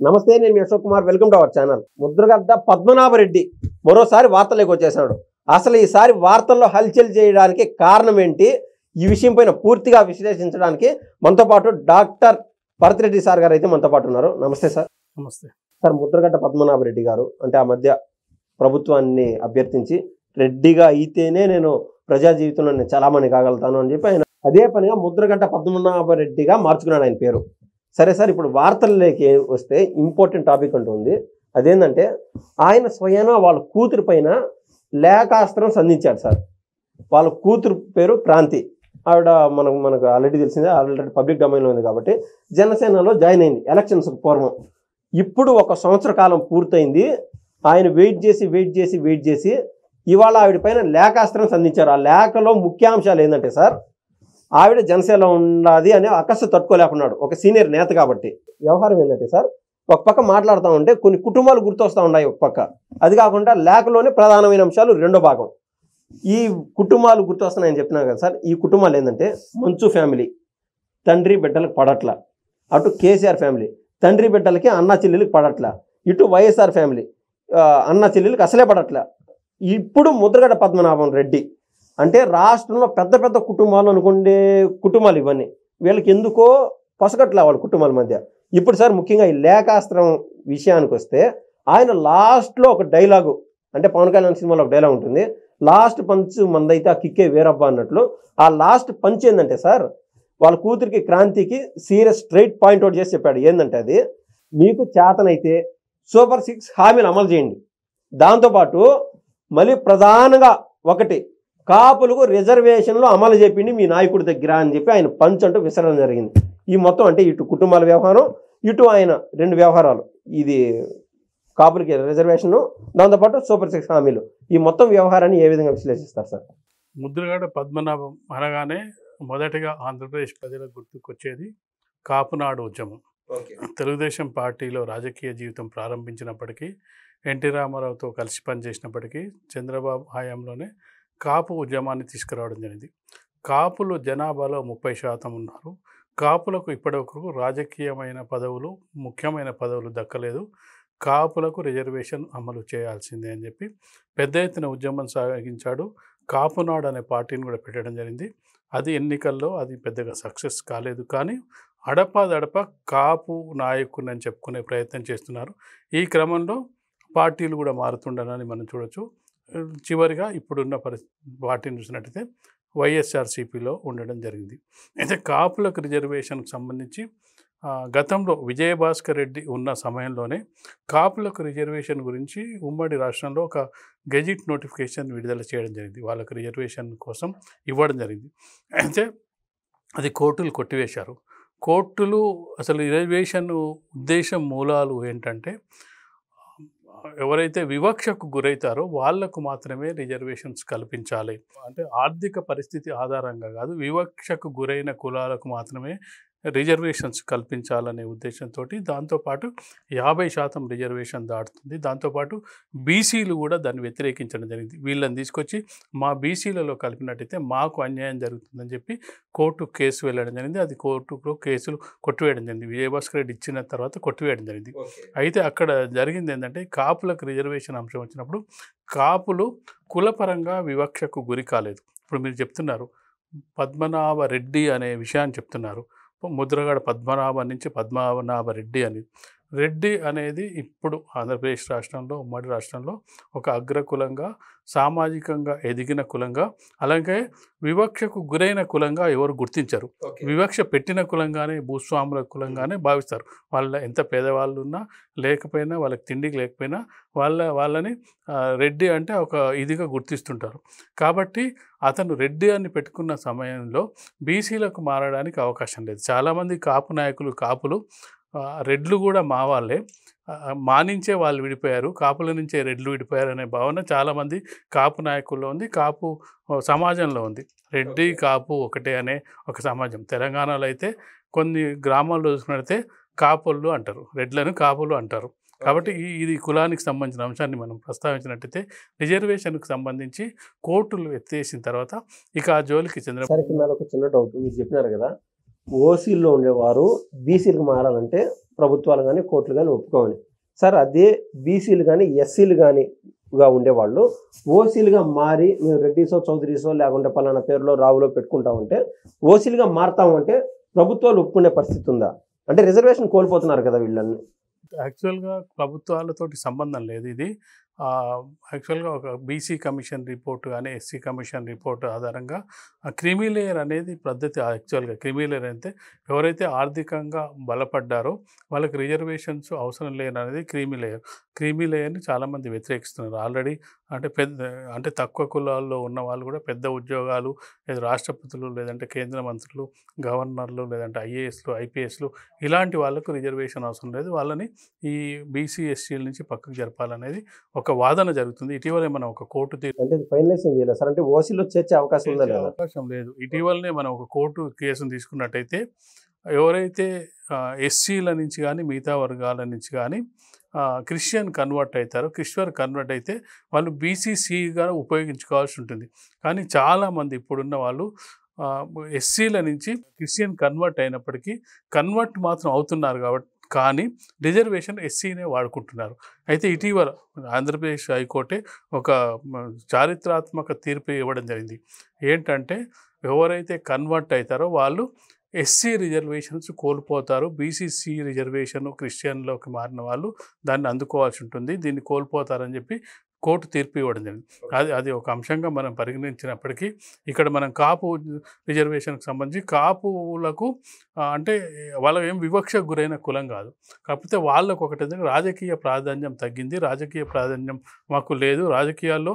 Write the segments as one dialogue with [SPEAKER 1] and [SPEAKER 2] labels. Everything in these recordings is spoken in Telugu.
[SPEAKER 1] నమస్తే, నేను మీ Ashok Kumar. Welcome to our channel. Mudragada Padmanabha Reddy మరోసారి వార్తలకు వచ్చేసాడు. అసలు ఈసారి వార్తల్లో హల్చల్ చేయడానికి కారణం ఏంటి? ఈ విషయం పైన పూర్తిగా విశ్లేషించడానికి మనతో పాటు డాక్టర్ భరత్రెడ్డి సార్ గారు అయితే మనతో పాటు ఉన్నారు. నమస్తే సార్.
[SPEAKER 2] నమస్తే
[SPEAKER 1] సార్, ముద్రగడ్డ పద్మనాభరెడ్డి గారు అంటే ఆ మధ్య ప్రభుత్వాన్ని అభ్యర్థించి రెడ్డిగా అయితేనే నేను ప్రజా జీవితంలో నేను చలామణి కాగలుగుతాను అని చెప్పి ఆయన అదే పనిగా ముద్రగడ్డ పద్మనాభరెడ్డిగా మార్చుకున్నాడు ఆయన పేరు. సరే సార్, ఇప్పుడు వార్తల్లోకి వస్తే ఇంపార్టెంట్ టాపిక్ అంటూ ఉంది. అదేంటంటే ఆయన స్వయాన వాళ్ళ కూతురు పైన లేఖాస్త్రం సంధించాడు సార్. వాళ్ళ కూతురు పేరు క్రాంతి. ఆవిడ మనకు ఆల్రెడీ తెలిసిందే, ఆల్రెడీ పబ్లిక్ డొమైన్లో ఉంది కాబట్టి జనసేనలో జాయిన్ అయింది ఎలక్షన్స్ పూర్వం. ఇప్పుడు 1 సంవత్సర కాలం పూర్తయింది. ఆయన వెయిట్ చేసి ఇవాళ ఆవిడ పైన లేఖాస్త్రం సంధించారు. ఆ లేఖలో ముఖ్యాంశాలు ఏంటంటే సార్, ఆవిడ జనసేనలో ఉన్నది అనే అకస్సు తట్టుకోలేకున్నాడు, ఒక సీనియర్ నేత కాబట్టి. వ్యవహారం ఏంటంటే సార్, ఒక పక్క మాట్లాడుతూ ఉంటే కొన్ని కుటుంబాలు గుర్తొస్తూ ఉన్నాయి ఒక పక్క. అది కాకుండా లేఖలోనే ప్రధానమైన అంశాలు రెండో భాగం. ఈ కుటుంబాలు గుర్తొస్తున్నాయని చెప్తున్నాను కదా సార్. ఈ కుటుంబాలు ఏంటంటే మంచు ఫ్యామిలీ, తండ్రి బిడ్డలకు పడట్ల. అటు కేసీఆర్ ఫ్యామిలీ, తండ్రి బిడ్డలకి అన్న చెల్లెలకి పడట్ల. ఇటు వైఎస్ఆర్ ఫ్యామిలీ, అన్న చెల్లెలకి అసలే పడట్ల. ఇప్పుడు ముద్రగడ్డ పద్మనాభం రెడ్డి అంటే రాష్ట్రంలో పెద్ద పెద్ద కుటుంబాలు అనుకునే కుటుంబాలు ఇవన్నీ. వీళ్ళకి ఎందుకో పొసగట్లే వాళ్ళ కుటుంబాల మధ్య. ఇప్పుడు సార్ ముఖ్యంగా ఈ లేఖాస్త్రం విషయానికి వస్తే, ఆయన లాస్ట్లో ఒక డైలాగు, అంటే పవన్ కళ్యాణ్ సినిమాలో ఒక డైలాగ్ ఉంటుంది, లాస్ట్ పంచ్ మందైతే ఆ కిక్కే వేరబ్బా అన్నట్లు. ఆ లాస్ట్ పంచ్ ఏంటంటే సార్, వాళ్ళ కూతురికి క్రాంతికి సీరియస్ స్ట్రైట్ పాయింట్ అవుట్ చేసి చెప్పాడు. ఏంటంటే అది, మీకు చేతనైతే సూపర్ 6 హామీలు అమలు చేయండి. దాంతోపాటు మళ్ళీ ప్రధానంగా ఒకటి, కాపులకు రిజర్వేషన్లు అమలు చెప్పింది మీ నాయకుడి దగ్గర అని చెప్పి ఆయన పంచ్ అంటూ విసరడం జరిగింది. ఈ మొత్తం అంటే ఇటు కుటుంబాల వ్యవహారం, ఇటు ఆయన 2 వ్యవహారాలు, ఇది కాపులకి రిజర్వేషను, దాంతోపాటు సూపర్ 6 హామీలు, ఈ మొత్తం వ్యవహారాన్ని ఏ విధంగా విశ్లేషిస్తారు సార్?
[SPEAKER 2] ముద్రగడ్డ పద్మనాభం అనగానే మొదటిగా ఆంధ్రప్రదేశ్ ప్రజలకు గుర్తుకొచ్చేది కాపునాడు ఉద్యమం. తెలుగుదేశం పార్టీలో రాజకీయ జీవితం ప్రారంభించినప్పటికీ, ఎన్టీ రామారావుతో కలిసి పనిచేసినప్పటికీ, చంద్రబాబు హయాంలోనే కాపు ఉద్యమాన్ని తీసుకురావడం జరిగింది. కాపులు జనాభాలో 30% ఉన్నారు. కాపులకు ఇప్పటివరకు రాజకీయమైన పదవులు, ముఖ్యమైన పదవులు దక్కలేదు. కాపులకు రిజర్వేషన్ అమలు చేయాల్సిందే అని చెప్పి పెద్ద ఎత్తున ఉద్యమం సాగించాడు. కాపునాడు అనే పార్టీని కూడా పెట్టడం జరిగింది. అది ఎన్నికల్లో అది పెద్దగా సక్సెస్ కాలేదు. కానీ అడపదడప కాపు నాయకుని అని చెప్పుకునే ప్రయత్నం చేస్తున్నారు. ఈ క్రమంలో పార్టీలు కూడా మారుతుండనని మనం చూడొచ్చు. చివరిగా ఇప్పుడున్న పార్టీని చూసినట్టయితే వైఎస్ఆర్సీపీలో ఉండడం జరిగింది. అయితే కాపులకు రిజర్వేషన్కి సంబంధించి గతంలో విజయభాస్కర్ రెడ్డి ఉన్న సమయంలోనే కాపులకు రిజర్వేషన్ గురించి ఉమ్మడి రాష్ట్రంలో ఒక గెజిట్ నోటిఫికేషన్ విడుదల చేయడం జరిగింది. వాళ్ళకు రిజర్వేషన్ కోసం ఇవ్వడం జరిగింది. అయితే అది కోర్టులు కొట్టివేశారు. కోర్టులు అసలు రిజర్వేషన్ ఉద్దేశం మూలాలు ఏంటంటే, ఎవరైతే వివక్షకు గురవుతారో వాళ్లకు మాత్రమే రిజర్వేషన్స్ కల్పించాలి. అంటే ఆర్థిక పరిస్థితి ఆధారంగా కాదు, వివక్షకు గురైన కులాలకు మాత్రమే రిజర్వేషన్స్ కల్పించాలనే ఉద్దేశంతో, దాంతోపాటు 50% రిజర్వేషన్ దాటుతుంది. దాంతోపాటు బీసీలు కూడా దాన్ని వ్యతిరేకించడం జరిగింది. వీళ్ళని తీసుకొచ్చి మా బీసీలలో కలిపినట్టయితే మాకు అన్యాయం జరుగుతుందని చెప్పి కోర్టు కేసు వెళ్ళడం జరిగింది. అది కోర్టులో కేసులు కొట్టివేయడం జరిగింది. విజయభాస్కర్ రెడ్డి ఇచ్చిన తర్వాత కొట్టివేయడం జరిగింది. అయితే అక్కడ జరిగింది ఏంటంటే, కాపులకు రిజర్వేషన్ అంశం వచ్చినప్పుడు కాపులు కులపరంగా వివక్షకు గురి కాలేదు. ఇప్పుడు మీరు చెప్తున్నారు పద్మనాభ రెడ్డి అనే విషయాన్ని చెప్తున్నారు. ముద్రగడ పద్మనాభం నుంచి పద్మనాభ రెడ్డి అని. రెడ్డి అనేది ఇప్పుడు ఆంధ్రప్రదేశ్ రాష్ట్రంలో, ఉమ్మడి రాష్ట్రంలో ఒక అగ్రకులంగా, సామాజికంగా ఎదిగిన కులంగా, అలాగే వివక్షకు గురైన కులంగా ఎవరు గుర్తించరు. వివక్ష పెట్టిన కులంగానే, భూస్వాముల కులంగానే భావిస్తారు. వాళ్ళ ఎంత పేదవాళ్ళు ఉన్నా లేకపోయినా, వాళ్ళకి తిండికి లేకపోయినా వాళ్ళని రెడ్డి అంటే ఒక ఇదిగా గుర్తిస్తుంటారు. కాబట్టి అతను రెడ్డి అని పెట్టుకున్న సమయంలో బీసీలకు మారడానికి అవకాశం లేదు. చాలామంది కాపు నాయకులు, కాపులు రెడ్లు కూడా మా వాళ్ళే, మానించే వాళ్ళు విడిపోయారు, కాపుల నుంచే రెడ్లు విడిపోయారు అనే భావన చాలామంది కాపు నాయకుల్లో ఉంది, కాపు సమాజంలో ఉంది. రెడ్డి కాపు ఒకటే అనే ఒక సమాజం. తెలంగాణలో అయితే కొన్ని గ్రామాల్లో చూసుకున్నట్లయితే కాపులు అంటారు, రెడ్లను కాపులు అంటారు. కాబట్టి ఇది కులానికి సంబంధించిన అంశాన్ని మనం ప్రస్తావించినట్టయితే, రిజర్వేషన్కు సంబంధించి కోర్టులు ఎత్తేసిన తర్వాత ఇక ఆ జోలికి చంద్రబాబు.
[SPEAKER 1] ఒక చిన్న డౌట్, మీరు చెప్పినారు కదా, ఓసీల్లో ఉండేవారు బీసీలకు మారాలంటే ప్రభుత్వాలు కానీ కోర్టులు కానీ ఒప్పుకోమని. సార్ అదే బీసీలు కానీ ఎస్సీలు కానీగా ఉండేవాళ్ళు ఓసీలుగా మారి మేము రెడ్డిసో చౌదరీసో లేకుంటే పలానా పేరులో రావులో పెట్టుకుంటామంటే ఓసీలుగా మారుతామంటే ప్రభుత్వాలు ఒప్పుకునే పరిస్థితి ఉందా? అంటే రిజర్వేషన్ కోల్పోతున్నారు కదా వీళ్ళని.
[SPEAKER 2] యాక్చువల్గా ప్రభుత్వాలతోటి సంబంధం లేదు ఇది. యాక్చువల్గా ఒక బీసీ కమిషన్ రిపోర్ట్ కానీ ఎస్సీ కమిషన్ రిపోర్ట్ ఆధారంగా క్రీమీ లేయర్ అనేది పద్ధతి. యాక్చువల్గా క్రీమీ లేయర్ అంటే ఎవరైతే ఆర్థికంగా బలపడ్డారో వాళ్ళకి రిజర్వేషన్స్ అవసరం లేని అనేది క్రీమీ లేయర్. క్రీమీ లేయర్ని చాలామంది వ్యతిరేకిస్తున్నారు ఆల్రెడీ. అంటే తక్కువ కులాల్లో ఉన్న వాళ్ళు కూడా పెద్ద ఉద్యోగాలు, లేదా రాష్ట్రపతులు, లేదంటే కేంద్ర మంత్రులు, గవర్నర్లు, లేదంటే ఐఏఎస్లు, ఐపీఎస్లు ఇలాంటి వాళ్ళకు రిజర్వేషన్ అవసరం లేదు, వాళ్ళని ఈ బీసీ ఎస్సీల నుంచి పక్కకు జరపాలనేది ఒక వాదన జరుగుతుంది. ఇటీవలే మనం ఒక కోర్టు
[SPEAKER 1] అంటే ఫైనలైజేషన్ చేయలేదు సార్. అంటే ఓసీలో చేర్చే అవకాశం ఉందా లేదా?
[SPEAKER 2] అవకాశం లేదు. ఇటీవలనే మనం ఒక కోర్టు కేసును తీసుకున్నట్టయితే ఎవరైతే ఎస్సీల నుంచి కానీ మిగతా వర్గాల నుంచి కానీ క్రిస్టియన్ కన్వర్ట్ అవుతారో, క్రిస్టియన్ కన్వర్ట్ అయితే వాళ్ళు బీసీసీగా ఉపయోగించుకోవాల్సి ఉంటుంది. కానీ చాలామంది ఇప్పుడున్న వాళ్ళు ఎస్సీల నుంచి క్రిస్టియన్ కన్వర్ట్ అయినప్పటికీ కన్వర్ట్ మాత్రం అవుతున్నారు కాబట్టి కానీ రిజర్వేషన్ ఎస్సీనే వాడుకుంటున్నారు. అయితే ఇటీవల ఆంధ్రప్రదేశ్ హైకోర్టే ఒక చారిత్రాత్మక తీర్పు ఇవ్వడం జరిగింది. ఏంటంటే ఎవరైతే కన్వర్ట్ అవుతారో వాళ్ళు ఎస్సీ రిజర్వేషన్స్ కోల్పోతారు, బీసీసీ రిజర్వేషన్ క్రిస్టియన్లోకి మారిన వాళ్ళు దాన్ని అందుకోవాల్సి ఉంటుంది, దీన్ని కోల్పోతారని చెప్పి కోర్టు తీర్పు ఇవ్వడం జరిగింది. అది ఒక అంశంగా మనం పరిగణించినప్పటికీ ఇక్కడ మనం కాపు రిజర్వేషన్కి సంబంధించి కాపులకు అంటే వాళ్ళ ఏం వివక్షకు గురైన కులం కాదు. కాకపోతే వాళ్ళకు ఒకటి రాజకీయ ప్రాధాన్యం తగ్గింది, రాజకీయ ప్రాధాన్యం మాకు లేదు, రాజకీయాల్లో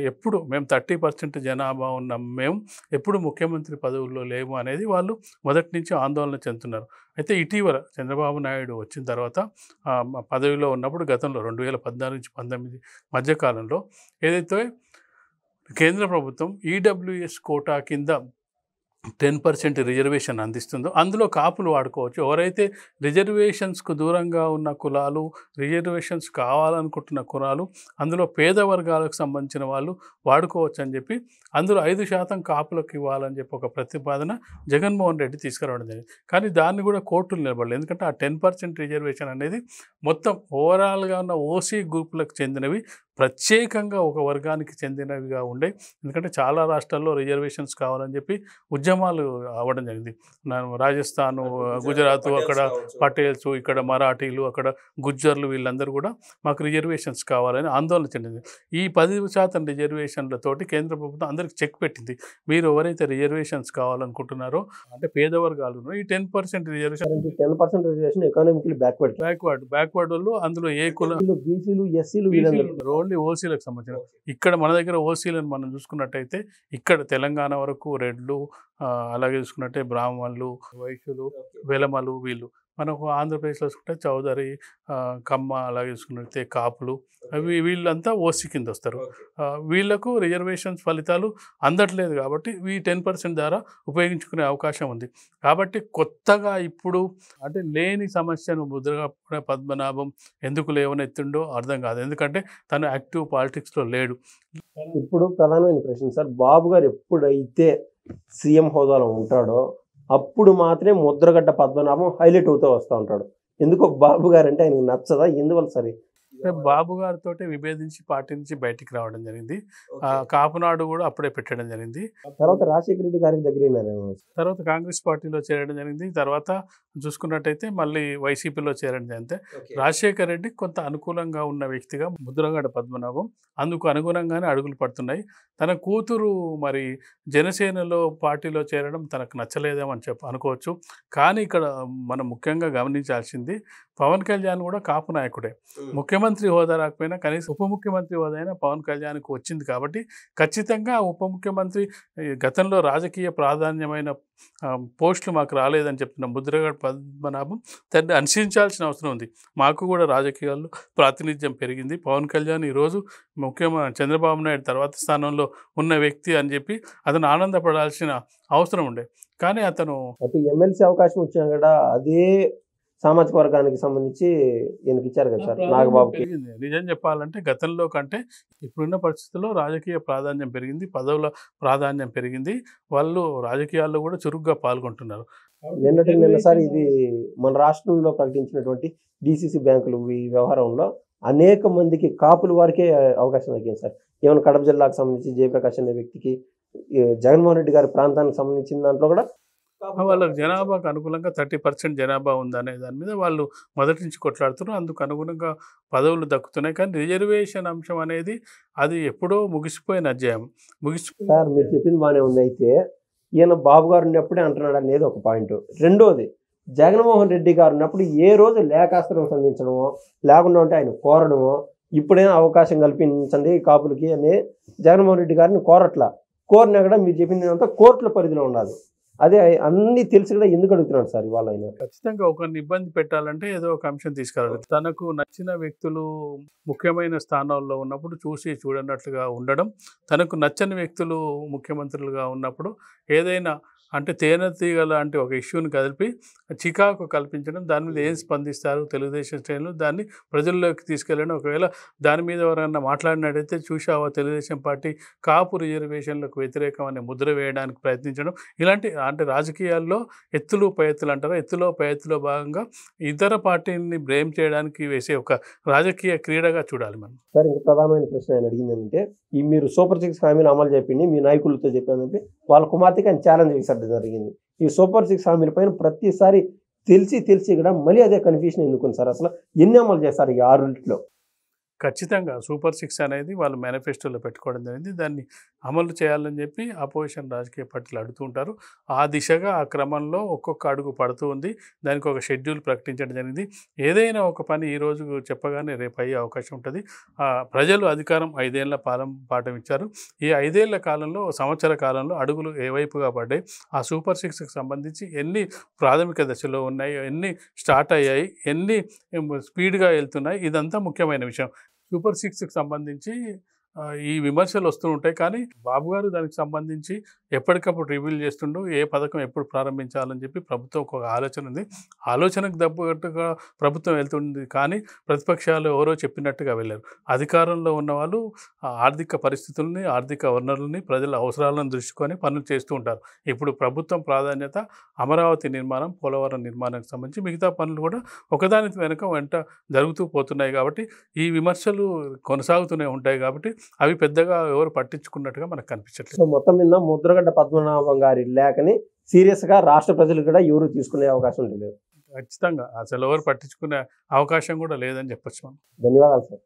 [SPEAKER 2] ఎప్పుడు మేము 30% జనాభా ఉన్నాం, మేము ఎప్పుడు ముఖ్యమంత్రి పదవుల్లో లేము అనేది వాళ్ళు మొదటి నుంచి ఆందోళన చెందుతున్నారు. అయితే ఇటీవల చంద్రబాబు నాయుడు వచ్చిన తర్వాత పదవిలో ఉన్నప్పుడు గతంలో 2014 నుంచి 19 మధ్యకాలంలో ఏదైతే కేంద్ర ప్రభుత్వం ఈడబ్ల్యూఎస్ కోటా కింద 10% రిజర్వేషన్ అందిస్తుందో అందులో కాపులు వాడుకోవచ్చు. ఎవరైతే రిజర్వేషన్స్కు దూరంగా ఉన్న కులాలు, రిజర్వేషన్స్ కావాలనుకుంటున్న కులాలు, అందులో పేద వర్గాలకు సంబంధించిన వాళ్ళు వాడుకోవచ్చు అని చెప్పి అందులో 5% కాపులకు ఇవ్వాలని చెప్పి ఒక ప్రతిపాదన జగన్మోహన్ రెడ్డి తీసుకురావడం జరిగింది. కానీ దాన్ని కూడా కోర్టులు నిలబడలేదు. ఎందుకంటే ఆ 10% రిజర్వేషన్ అనేది మొత్తం ఓవరాల్గా ఉన్న ఓసీ గ్రూపులకు చెందినవి, ప్రత్యేకంగా ఒక వర్గానికి చెందినవిగా ఉండే. ఎందుకంటే చాలా రాష్ట్రాల్లో రిజర్వేషన్స్ కావాలని చెప్పి ఉద్యమాలు అవ్వడం జరిగింది. రాజస్థాను, గుజరాత్, అక్కడ పటేల్స్, ఇక్కడ మరాఠీలు, అక్కడ గుజ్జర్లు, వీళ్ళందరూ కూడా మాకు రిజర్వేషన్స్ కావాలని ఆందోళన చెందింది. ఈ 10% రిజర్వేషన్లతోటి కేంద్ర ప్రభుత్వం అందరికి చెక్ పెట్టింది. మీరు ఎవరైతే రిజర్వేషన్స్ కావాలనుకుంటున్నారో అంటే పేద వర్గాలు ఈ 10% రిజర్వేషన్,
[SPEAKER 1] 10% రిజర్వేషన్ ఎకానమికలీ
[SPEAKER 2] బ్యాక్వర్డ్ వాళ్ళు అందులో ఏ కులం,
[SPEAKER 1] బీసీలు ఎస్సీలు
[SPEAKER 2] ఓన్లీ ఓసీలకు సంబంధించిన. ఇక్కడ మన దగ్గర ఓసీలను మనం చూసుకున్నట్టయితే ఇక్కడ తెలంగాణ వరకు రెడ్లు, అలాగే చూసుకున్నట్టే బ్రాహ్మణులు, వైశ్యులు, వెలమలు, వీళ్ళు మనకు ఆంధ్రప్రదేశ్లో చూసుకుంటే చౌదరి, కమ్మ, అలాగే చూసుకున్నట్టే కాపులు, వీళ్ళంతా ఓసీ కింద వస్తారు. వీళ్లకు రిజర్వేషన్స్ ఫలితాలు అందట్లేదు కాబట్టి ఈ 10% ద్వారా ఉపయోగించుకునే అవకాశం ఉంది. కాబట్టి కొత్తగా ఇప్పుడు అంటే లేని సమస్యను ముద్రగడ పద్మనాభం ఎందుకు లేవనెత్తుండో అర్థం కాదు. ఎందుకంటే తను యాక్టివ్ పాలిటిక్స్లో లేడు.
[SPEAKER 1] ఇప్పుడు ప్రధానమైన ప్రశ్న సార్, బాబు గారు ఎప్పుడైతే సీఎం హోదాలో ఉంటాడో అప్పుడు మాత్రమే ముద్రగడ్డ పద్మనాభం హైలైట్ అవుతూ వస్తూ ఉంటాడు. ఎందుకో బాబు గారు అంటే ఆయనకు నచ్చదా? ఎందువల్ల సరే?
[SPEAKER 2] బాబు గారితో విభేదించి పార్టీ నుంచి బయటికి రావడం జరిగింది. కాపునాడు కూడా అప్పుడే పెట్టడం జరిగింది.
[SPEAKER 1] తర్వాత రాజశేఖర రెడ్డి గారికి దగ్గర,
[SPEAKER 2] తర్వాత కాంగ్రెస్ పార్టీలో చేరడం జరిగింది. తర్వాత చూసుకున్నట్టయితే మళ్ళీ వైసీపీలో చేరడం జరిగితే రాజశేఖర రెడ్డి కొంత అనుకూలంగా ఉన్న వ్యక్తిగా ముద్రగడ పద్మనాభం అందుకు అనుగుణంగానే అడుగులు పడుతున్నాయి. తన కూతురు మరి జనసేనలో పార్టీలో చేరడం తనకు నచ్చలేదేమో అని అనుకోవచ్చు. కానీ ఇక్కడ మనం ముఖ్యంగా గమనించాల్సింది పవన్ కళ్యాణ్ కూడా కాపు నాయకుడే. ముఖ్యమంత్రి హోదా రాకపోయినా కనీసం ఉప ముఖ్యమంత్రి హోదా అయినా పవన్ కళ్యాణ్కి వచ్చింది కాబట్టి ఖచ్చితంగా ఉప ముఖ్యమంత్రి గతంలో రాజకీయ ప్రాధాన్యమైన పోస్టులు మాకు రాలేదని చెప్తున్న ముద్రగడ పద్మనాభం దాన్ని అనుసరించాల్సిన అవసరం ఉంది. మాకు కూడా రాజకీయాల్లో ప్రాతినిధ్యం పెరిగింది. పవన్ కళ్యాణ్ ఈరోజు చంద్రబాబు నాయుడు తర్వాత స్థానంలో ఉన్న వ్యక్తి అని చెప్పి అతను ఆనందపడాల్సిన అవసరం ఉండే. కానీ అతను
[SPEAKER 1] ఎమ్మెల్సీ అవకాశం వచ్చినా కూడా అదే సామాజిక వర్గానికి సంబంధించి ఈయనకి ఇచ్చారు కదా సార్ నాగబాబుకి.
[SPEAKER 2] నిజం చెప్పాలంటే గతంలో కంటే ఇప్పుడున్న పరిస్థితుల్లో రాజకీయ ప్రాధాన్యం పెరిగింది, పదవుల ప్రాధాన్యం పెరిగింది. వాళ్ళు రాజకీయాల్లో కూడా చురుగ్గా పాల్గొంటున్నారు.
[SPEAKER 1] నిన్నసారి ఇది మన రాష్ట్రంలో ప్రకటించినటువంటి డిసిసి బ్యాంకులు ఈ వ్యవహారంలో అనేక మందికి కాపుల వారికే అవకాశం దక్కింది సార్. ఏమైనా కడప జిల్లాకు సంబంధించి జయప్రకాష్ అనే వ్యక్తికి జగన్మోహన్ రెడ్డి గారి ప్రాంతానికి సంబంధించిన దాంట్లో కూడా
[SPEAKER 2] వాళ్ళకి జనాభాకు అనుకూలంగా 30% జనాభా ఉందనే దాని మీద వాళ్ళు మొదటి నుంచి కొట్లాడుతున్నారు. అందుకు అనుగుణంగా పదవులు దక్కుతున్నాయి. కానీ రిజర్వేషన్ అంశం అనేది అది ఎప్పుడో ముగిసిపోయిన అధ్యాయం.
[SPEAKER 1] సార్ మీరు చెప్పింది బాగానే ఉంది. అయితే ఈయన బాబు గారు ఉన్నప్పుడే అంటున్నాడు అనేది ఒక పాయింట్. రెండోది, జగన్మోహన్ రెడ్డి గారు ఉన్నప్పుడు ఏ రోజు లేఖాస్త్రం సంధించడమో లేకుండా ఉంటే ఆయన కోరడమో, ఇప్పుడైనా అవకాశం కల్పించండి కాపులకి అని జగన్మోహన్ రెడ్డి గారిని కోరినా కూడా మీరు చెప్పింది అంతా కోర్టుల పరిధిలో ఉండాలి. అదే అన్ని తెలిసి కూడా ఎందుకు అడుగుతున్నాడు సార్ ఇవాళ ఆయన?
[SPEAKER 2] ఖచ్చితంగా ఒకరిని ఇబ్బంది పెట్టాలంటే ఏదో ఒక అంశం తీసుకురావాలి. తనకు నచ్చిన వ్యక్తులు ముఖ్యమైన స్థానాల్లో ఉన్నప్పుడు చూసి చూడనట్లుగా ఉండడం, తనకు నచ్చని వ్యక్తులు ముఖ్యమంత్రులుగా ఉన్నప్పుడు ఏదైనా అంటే తేనెతీగ లాంటి ఒక ఇష్యూని కదిపి చికాకు కల్పించడం, దాని మీద ఏం స్పందిస్తారు తెలుగుదేశం శ్రేణులు, దాన్ని ప్రజల్లోకి తీసుకెళ్ళడం. ఒకవేళ దాని మీద ఎవరైనా మాట్లాడినట్టయితే చూసావా తెలుగుదేశం పార్టీ కాపు రిజర్వేషన్లకు వ్యతిరేకం అనే ముద్ర వేయడానికి ప్రయత్నించడం, ఇలాంటి అంటే రాజకీయాల్లో ఎత్తులు పై ఎత్తులు అంటారు. ఎత్తులో పై ఎత్తులో భాగంగా ఇతర పార్టీని బ్లేమ్ చేయడానికి వేసే ఒక రాజకీయ క్రీడగా చూడాలి మనం.
[SPEAKER 1] సార్ ఇంకా ప్రధానమైన ప్రశ్న ఆయన అడిగింది ఏంటంటే, ఈ మీరు సూపర్ 6 హామీలు అమలు చెప్పింది మీ నాయకులతో చెప్పాను వాళ్ళ కుమార్తెకి ఆయన ఛాలెంజ్ చేశారు జరిగింది. ఈ సూపర్ 6 హామీల పైన ప్రతిసారి తెలిసి కూడా మళ్ళీ అదే కన్ఫ్యూషన్ ఎందుకు సార్? అసలు ఎన్ని అమలు చేస్తారు ఈ 6
[SPEAKER 2] ఖచ్చితంగా సూపర్ 6 అనేది వాళ్ళు మేనిఫెస్టోలో పెట్టుకోవడం జరిగింది. దాన్ని అమలు చేయాలని చెప్పి అపోజిషన్ రాజకీయ పార్టీలు అడుగుతూ ఉంటారు. ఆ దిశగా ఆ క్రమంలో ఒక్కొక్క అడుగు పడుతూ ఉంది. దానికి ఒక షెడ్యూల్ ప్రకటించడం జరిగింది. ఏదైనా ఒక పని ఈరోజు చెప్పగానే రేపు అయ్యే అవకాశం ఉంటుంది. ప్రజలు అధికారం 5 ఏళ్ల పాఠం ఇచ్చారు. ఈ 5 ఏళ్ల కాలంలో సంవత్సర కాలంలో అడుగులు ఏ వైపుగా పడ్డాయి, ఆ సూపర్ 6కి సంబంధించి ఎన్ని ప్రాథమిక దశలో ఉన్నాయి, ఎన్ని స్టార్ట్ అయ్యాయి, ఎన్ని స్పీడ్గా వెళ్తున్నాయి, ఇదంతా ముఖ్యమైన విషయం. సూపర్ 6కి సంబంధించి ఈ విమర్శలు వస్తూ ఉంటాయి. కానీ బాబు గారు దానికి సంబంధించి ఎప్పటికప్పుడు రివీల్ చేస్తుండూ ఏ పథకం ఎప్పుడు ప్రారంభించాలని చెప్పి ప్రభుత్వం ఒక ఆలోచన ఉంది. ఆలోచనకు తగ్గట్టుగా ప్రభుత్వం వెళ్తుంది. కానీ ప్రతిపక్షాలు ఎవరో చెప్పినట్టుగా వెళ్ళారు. అధికారంలో ఉన్న వాళ్ళు ఆర్థిక పరిస్థితుల్ని, ఆర్థిక వనరులని, ప్రజల అవసరాలను దృష్టికొని పనులు చేస్తూ ఉంటారు. ఇప్పుడు ప్రభుత్వం ప్రాధాన్యత అమరావతి నిర్మాణం, పోలవరం నిర్మాణానికి సంబంధించి మిగతా పనులు కూడా ఒకదాని వెంట జరుగుతూ పోతున్నాయి. కాబట్టి ఈ విమర్శలు కొనసాగుతూనే ఉంటాయి. కాబట్టి అవి పెద్దగా ఎవరు పట్టించుకున్నట్టుగా మనకు కనిపించట్లేదు.
[SPEAKER 1] సో మొత్తం మీద ముద్రగడ్డ పద్మనాభం గారి లేఖని సీరియస్గా రాష్ట్ర ప్రజలు కూడా ఎవరు తీసుకునే అవకాశం లేదు.
[SPEAKER 2] ఖచ్చితంగా అసలు ఎవరు పట్టించుకునే అవకాశం కూడా లేదని చెప్పొచ్చు మనం.
[SPEAKER 1] ధన్యవాదాలు సార్.